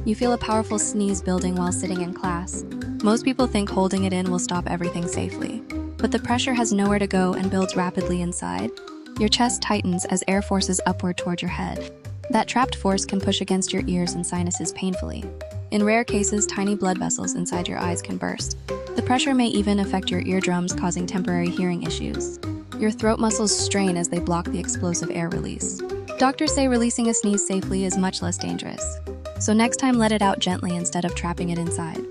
You feel a powerful sneeze building while sitting in class. Most people think holding it in will stop everything safely. But the pressure has nowhere to go and builds rapidly inside. Your chest tightens as air forces upward toward your head. That trapped force can push against your ears and sinuses painfully. In rare cases, tiny blood vessels inside your eyes can burst. The pressure may even affect your eardrums, causing temporary hearing issues. Your throat muscles strain as they block the explosive air release. Doctors say releasing a sneeze safely is much less dangerous. So next time, let it out gently instead of trapping it inside.